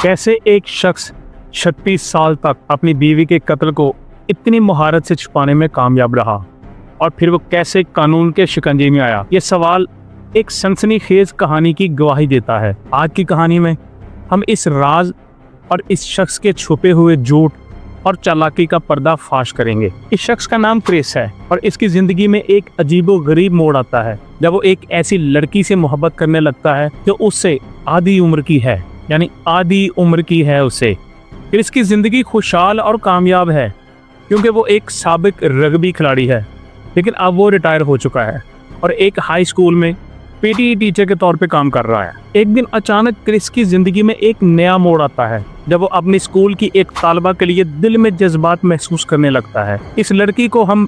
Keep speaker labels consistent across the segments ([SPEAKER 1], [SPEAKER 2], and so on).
[SPEAKER 1] कैसे एक शख्स 36 साल तक अपनी बीवी के कत्ल को इतनी महारत से छुपाने में कामयाब रहा और फिर वो कैसे कानून के शिकंजे में आया, ये सवाल एक सनसनीखेज कहानी की गवाही देता है। आज की कहानी में हम इस राज और इस शख्स के छुपे हुए झूठ और चालाकी का पर्दाफाश करेंगे। इस शख्स का नाम क्रिस है और इसकी जिंदगी में एक अजीबोगरीब मोड़ आता है जब वो एक ऐसी लड़की से मोहब्बत करने लगता है जो उससे आधी उम्र की है, यानी आधी उम्र की है उससे। क्रिस की जिंदगी खुशहाल और कामयाब है क्योंकि वो एक साबिक रग्बी खिलाड़ी है, लेकिन अब वो रिटायर हो चुका है और एक हाई स्कूल में पीटी टीचर के तौर पे काम कर रहा है। एक दिन अचानक क्रिस की जिंदगी में एक नया मोड़ आता है जब वो अपनी स्कूल की एक तालिबा के लिए दिल में जज्बात महसूस करने लगता है। इस लड़की को हम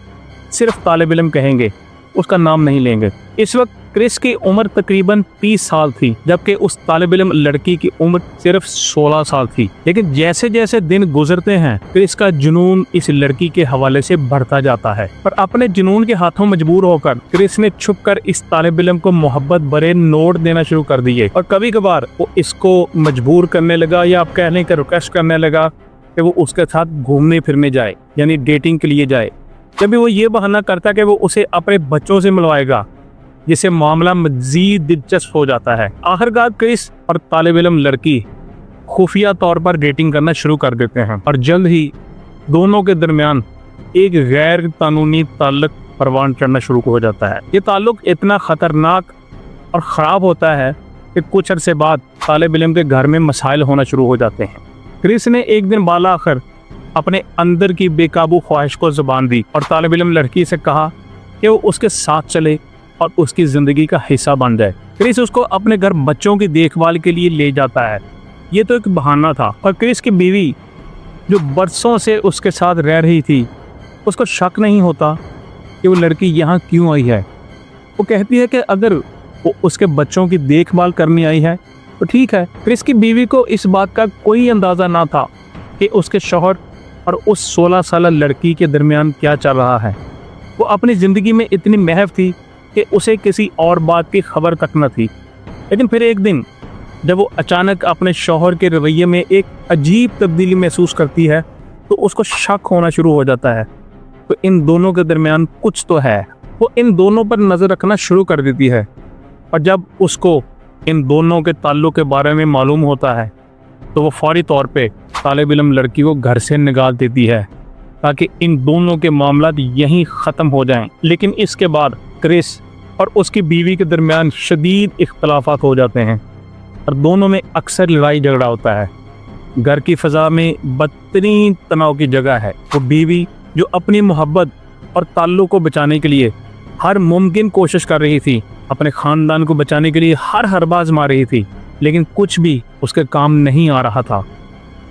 [SPEAKER 1] सिर्फ तालिब इल्म कहेंगे, उसका नाम नहीं लेंगे। इस वक्त क्रिस की उम्र तकरीबन 30 साल थी, जबकि उस तालिब इल्म लड़की की उम्र सिर्फ 16 साल थी। लेकिन जैसे जैसे दिन गुजरते हैं क्रिस का जुनून इस लड़की के हवाले से बढ़ता जाता है। पर अपने जुनून के हाथों मजबूर होकर क्रिस ने छुपकर इस तालिब इल्म को मोहब्बत भरे नोट देना शुरू कर दिए और कभी कभार वो इसको मजबूर करने लगा या आप कह लें कि रिक्वेस्ट करने लगा कि वो उसके साथ घूमने फिरने जाए, यानी डेटिंग के लिए जाए। जब भी वो ये बहाना करता कि वो उसे अपने बच्चों से मिलवाएगा, जिससे मामला मजीद दिलचस्प हो जाता है। आखिरकार क्रिस और तालिब इल्म लड़की खुफिया तौर पर डेटिंग करना शुरू कर देते हैं और जल्द ही दोनों के दरमियान एक गैर कानूनी ताल्लुक परवान चढ़ना शुरू हो जाता है। ये ताल्लुक इतना खतरनाक और ख़राब होता है कि कुछ अरसे बाद तालिब इल्म के घर में मसाइल होना शुरू हो जाते हैं। क्रिस ने एक दिन बाला आखिर अपने अंदर की बेकाबू ख्वाहिश को ज़ुबान दी और तालिब इल्म लड़की से कहा कि वो उसके साथ चले और उसकी ज़िंदगी का हिस्सा बन जाए। क्रिस उसको अपने घर बच्चों की देखभाल के लिए ले जाता है। ये तो एक बहाना था और क्रिस की बीवी जो बरसों से उसके साथ रह रही थी, उसको शक नहीं होता कि वो लड़की यहाँ क्यों आई है। वो कहती है कि अगर वो उसके बच्चों की देखभाल करने आई है तो ठीक है। क्रिस की बीवी को इस बात का कोई अंदाज़ा ना था कि उसके शौहर और उस 16 साल लड़की के दरमियान क्या चल रहा है। वो अपनी ज़िंदगी में इतनी महव थी कि उसे किसी और बात की खबर तक न थी। लेकिन फिर एक दिन जब वो अचानक अपने शौहर के रवैये में एक अजीब तब्दीली महसूस करती है तो उसको शक होना शुरू हो जाता है। तो इन दोनों के दरमियान कुछ तो है। वो इन दोनों पर नज़र रखना शुरू कर देती है और जब उसको इन दोनों के ताल्लुक़ के बारे में मालूम होता है तो वो फौरी तौर पे तालिब इल्म लड़की को घर से निकाल देती है ताकि इन दोनों के मामलात यहीं ख़त्म हो जाएं। लेकिन इसके बाद क्रिस और उसकी बीवी के दरमियान शदीद इख्तलाफात हो जाते हैं और दोनों में अक्सर लड़ाई झगड़ा होता है। घर की फ़ज़ा में बदतरीन तनाव की जगह है। वो बीवी जो अपनी मोहब्बत और ताल्लुक़ को बचाने के लिए हर मुमकिन कोशिश कर रही थी, अपने ख़ानदान को बचाने के लिए हर हरबा आज़मा रही थी, लेकिन कुछ भी उसके काम नहीं आ रहा था।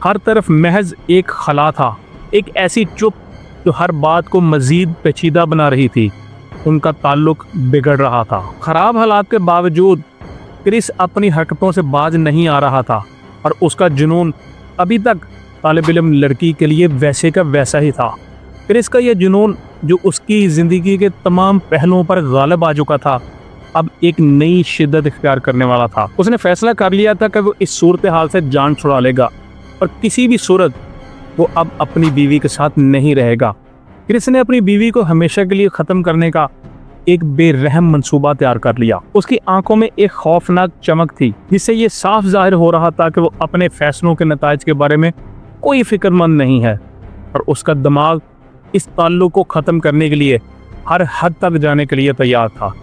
[SPEAKER 1] हर तरफ महज एक खला था, एक ऐसी चुप जो हर बात को मज़ीद पेचीदा बना रही थी। उनका ताल्लुक बिगड़ रहा था। ख़राब हालात के बावजूद क्रिस अपनी हरकतों से बाज नहीं आ रहा था और उसका जुनून अभी तक तालिब इल्म लड़की के लिए वैसे का वैसा ही था। क्रिस का यह जुनून जो उसकी ज़िंदगी के तमाम पहलुओं पर गालिब आ चुका था, अब एक नई शिद्दत इख्तियार करने वाला था। उसने फैसला कर लिया था कि वो इस सूरत हाल से जान छुड़ा लेगा और किसी भी सूरत वो अब अपनी बीवी के साथ नहीं रहेगा। क्रिस ने अपनी बीवी को हमेशा के लिए ख़त्म करने का एक बेरहम मंसूबा तैयार कर लिया। उसकी आंखों में एक खौफनाक चमक थी जिससे ये साफ जाहिर हो रहा था कि वो अपने फैसलों के नताइज के बारे में कोई फिक्रमंद नहीं है और उसका दिमाग इस ताल्लुक को ख़त्म करने के लिए हर हद तक जाने के लिए तैयार था।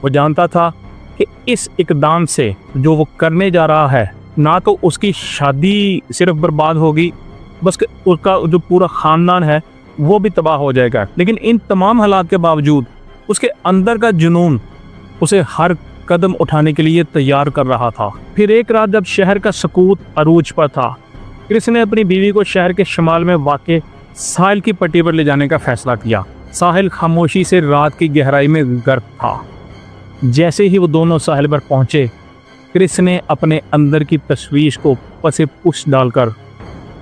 [SPEAKER 1] वो जानता था कि इस इकदाम से जो वो करने जा रहा है, ना तो उसकी शादी सिर्फ बर्बाद होगी, बस उसका जो पूरा ख़ानदान है वो भी तबाह हो जाएगा। लेकिन इन तमाम हालात के बावजूद उसके अंदर का जुनून उसे हर कदम उठाने के लिए तैयार कर रहा था। फिर एक रात जब शहर का सकूत अरूज पर था, क्रिस ने अपनी बीवी को शहर के शुमाल में वाक़े साहिल की पट्टी पर ले जाने का फैसला किया। साहिल खामोशी से रात की गहराई में गर्क था। जैसे ही वो दोनों साहिल पर पहुंचे, क्रिस ने अपने अंदर की तशवीश को पसे पुश डालकर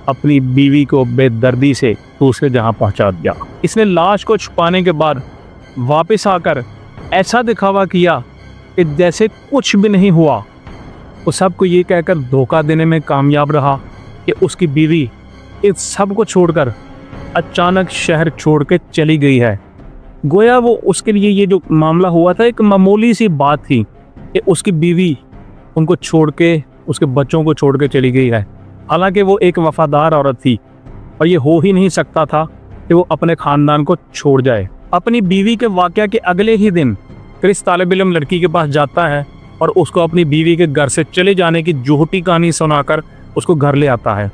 [SPEAKER 1] अपनी बीवी को बेदर्दी से दूसरे जहां पहुंचा दिया। इसने लाश को छुपाने के बाद वापस आकर ऐसा दिखावा किया कि जैसे कुछ भी नहीं हुआ। वो सबको ये कहकर धोखा देने में कामयाब रहा कि उसकी बीवी इस सब को छोड़कर अचानक शहर छोड़ के चली गई है। गोया वो उसके लिए ये जो मामला हुआ था एक मामूली सी बात थी कि उसकी बीवी उनको छोड़ के, उसके बच्चों को छोड़ के चली गई है। हालांकि वो एक वफादार औरत थी और ये हो ही नहीं सकता था कि वो अपने ख़ानदान को छोड़ जाए। अपनी बीवी के वाक़या के अगले ही दिन क्रिस तालिब इल्म लड़की के पास जाता है और उसको अपनी बीवी के घर से चले जाने की झूठी कहानी सुनाकर उसको घर ले आता है।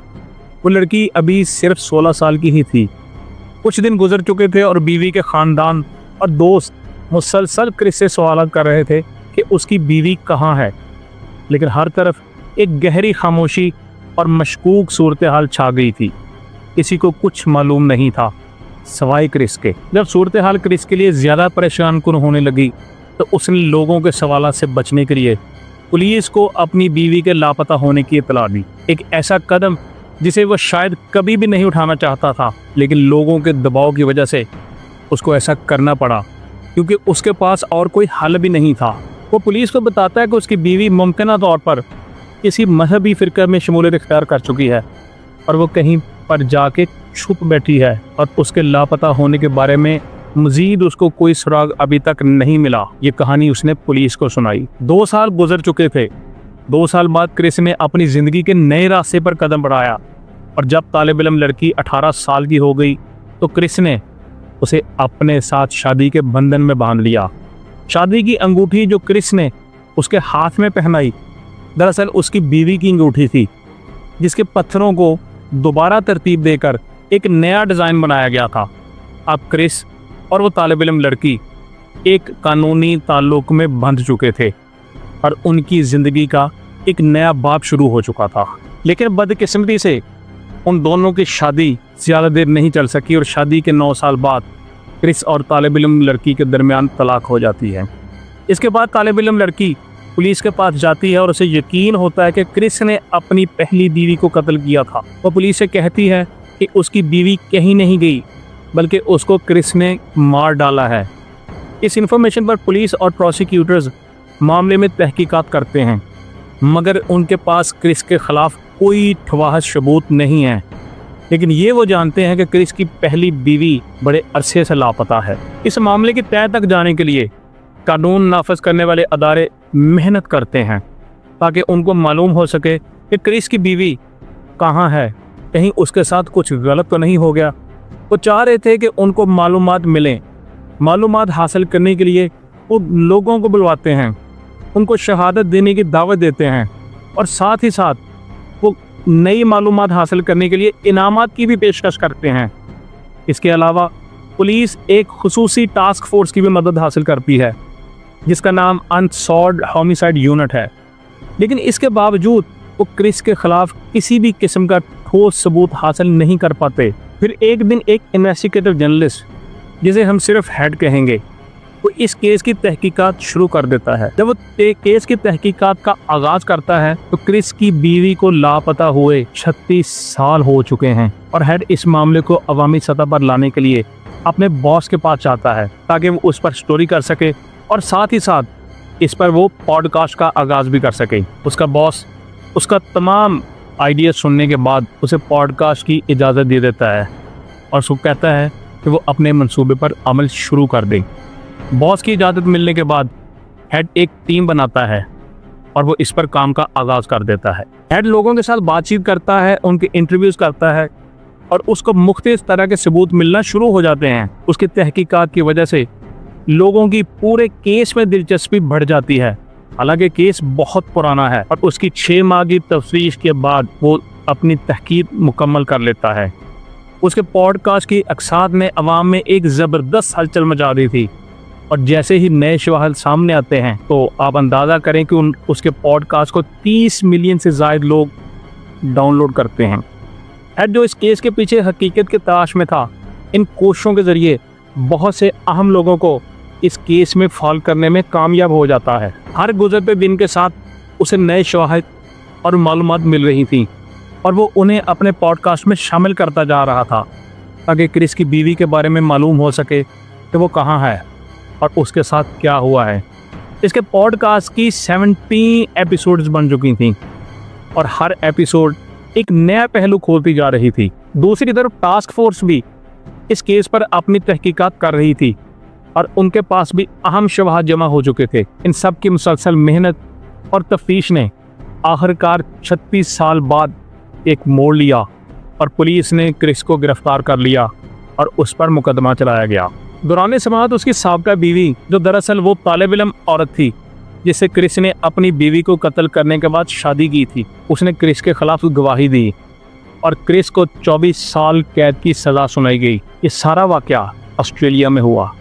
[SPEAKER 1] वो लड़की अभी सिर्फ 16 साल की ही थी। कुछ दिन गुजर चुके थे और बीवी के ख़ानदान और दोस्त मुसलसल क्रिस से सवाल कर रहे थे कि उसकी बीवी कहाँ है, लेकिन हर तरफ एक गहरी खामोशी और मशकूक सूरत हाल छा गई थी। किसी को कुछ मालूम नहीं था सवाए क्रिस के। जब सूरत हाल क्रिस के लिए ज़्यादा परेशान कुन होने लगी तो उसने लोगों के सवालों से बचने के लिए पुलिस को अपनी बीवी के लापता होने की इत्तला दी। एक ऐसा कदम जिसे वह शायद कभी भी नहीं उठाना चाहता था, लेकिन लोगों के दबाव की वजह से उसको ऐसा करना पड़ा क्योंकि उसके पास और कोई हल भी नहीं था। वो पुलिस को बताता है कि उसकी बीवी मुमकिना तौर पर किसी मजहबी फ़िरक़े में शमूलियत इख्तियार कर चुकी है और वो कहीं पर जाके छुप बैठी है और उसके लापता होने के बारे में मज़ीद उसको कोई सुराग अभी तक नहीं मिला। ये कहानी उसने पुलिस को सुनाई। 2 साल गुजर चुके थे। 2 साल बाद क्रिस ने अपनी ज़िंदगी के नए रास्ते पर कदम बढ़ाया और जब तालिब इल्म लड़की 18 साल की हो गई तो क्रिस ने उसे अपने साथ शादी के बंधन में बांध लिया। शादी की अंगूठी जो क्रिस ने उसके हाथ में पहनाई दरअसल उसकी बीवी की अंगूठी थी, जिसके पत्थरों को दोबारा तरतीब देकर एक नया डिज़ाइन बनाया गया था। अब क्रिस और वो तालिब इल्म लड़की एक कानूनी ताल्लुक़ में बंध चुके थे और उनकी ज़िंदगी का एक नया बाब शुरू हो चुका था। लेकिन बदकिस्मती से उन दोनों की शादी ज़्यादा देर नहीं चल सकी और शादी के 9 साल बाद क्रिस और तालिब इल्म लड़की के दरमियान तलाक हो जाती है। इसके बाद तालिब इल्म लड़की पुलिस के पास जाती है और उसे यकीन होता है कि क्रिस ने अपनी पहली बीवी को कत्ल किया था। वो पुलिस से कहती है कि उसकी बीवी कहीं नहीं गई बल्कि उसको क्रिस ने मार डाला है। इस इंफॉर्मेशन पर पुलिस और प्रोसिक्यूटर्स मामले में तहकीकात करते हैं, मगर उनके पास क्रिस के ख़िलाफ़ कोई ठवाह सबूत नहीं है। लेकिन ये वो जानते हैं कि क्रिस की पहली बीवी बड़े अरसे से लापता है। इस मामले की तह तक जाने के लिए कानून नाफज करने वाले अदारे मेहनत करते हैं ताकि उनको मालूम हो सके कि क्रिस की बीवी कहाँ है, कहीं उसके साथ कुछ गलत तो नहीं हो गया। वो चाह रहे थे कि उनको मालूमात मिलें। मालूमात हासिल करने के लिए वो लोगों को बुलवाते हैं, उनको शहादत देने की दावत देते हैं और साथ ही साथ वो नई मालूमात हासिल करने के लिए इनामात की भी पेशकश करते हैं। इसके अलावा पुलिस एक खुसूसी टास्क फोर्स की भी मदद हासिल करती है जिसका नाम अनसॉल्व्ड होमिसाइड यूनिट है। लेकिन इसके बावजूद वो क्रिस के ख़िलाफ़ किसी भी किस्म का ठोस सबूत हासिल नहीं कर पाते। फिर एक दिन एक इन्वेस्टिगेटिव जर्नलिस्ट, जिसे हम सिर्फ हेड कहेंगे, वो इस केस की तहकीकात शुरू कर देता है। जब वो केस की तहकीकात का आगाज़ करता है तो क्रिस की बीवी को लापता हुए 36 साल हो चुके हैं और हेड इस मामले को अवामी सतह पर लाने के लिए अपने बॉस के पास जाता है ताकि वो उस पर स्टोरी कर सके और साथ ही साथ इस पर वो पॉडकास्ट का आगाज़ भी कर सके। उसका बॉस उसका तमाम आइडिया सुनने के बाद उसे पॉडकास्ट की इजाज़त दे देता है और उसको कहता है कि वो अपने मंसूबे पर अमल शुरू कर दे। बॉस की इजाज़त मिलने के बाद हेड एक टीम बनाता है और वो इस पर काम का आगाज़ कर देता है। हेड लोगों के साथ बातचीत करता है, उनके इंटरव्यूज़ करता है और उसको मुख्तलिफ तरह के सबूत मिलना शुरू हो जाते हैं। उसकी तहकीकात की वजह से लोगों की पूरे केस में दिलचस्पी बढ़ जाती है। हालांकि केस बहुत पुराना है और उसकी 6 माह की तफ्तीश के बाद वो अपनी तहकीक मुकम्मल कर लेता है। उसके पॉडकास्ट की अक्सार में अवाम में एक ज़बरदस्त हलचल मचा दी थी और जैसे ही नए शवाहद सामने आते हैं तो आप अंदाज़ा करें कि उसके पॉडकास्ट को 30 मिलियन से ज़ायद लोग डाउनलोड करते हैं। हेड जो इस केस के पीछे हकीकत की तलाश में था, इन कोशिशों के ज़रिए बहुत से अहम लोगों को इस केस में फॉल करने में कामयाब हो जाता है। हर गुजरते दिन के साथ उसे नए शवाहिद और मालूमात मिल रही थी और वो उन्हें अपने पॉडकास्ट में शामिल करता जा रहा था ताकि क्रिस की बीवी के बारे में मालूम हो सके कि वो कहाँ है और उसके साथ क्या हुआ है। इसके पॉडकास्ट की 17 एपिसोड्स बन चुकी थी और हर एपिसोड एक नया पहलू खोलती जा रही थी। दूसरी तरफ टास्क फोर्स भी इस केस पर अपनी तहकीकात कर रही थी और उनके पास भी अहम शवाहद जमा हो चुके थे। इन सब की मुसलसल मेहनत और तफ्तीश ने आखिरकार 36 साल बाद एक मोड़ लिया और पुलिस ने क्रिस को गिरफ्तार कर लिया और उस पर मुकदमा चलाया गया। दौरान समाअत उसकी साबका बीवी, जो दरअसल वो तालिब इल्म औरत थी जिसे क्रिस ने अपनी बीवी को कत्ल करने के बाद शादी की थी, उसने क्रिस के खिलाफ गवाही दी और क्रिस को 24 साल कैद की सज़ा सुनाई गई। ये सारा वाक़या ऑस्ट्रेलिया में हुआ।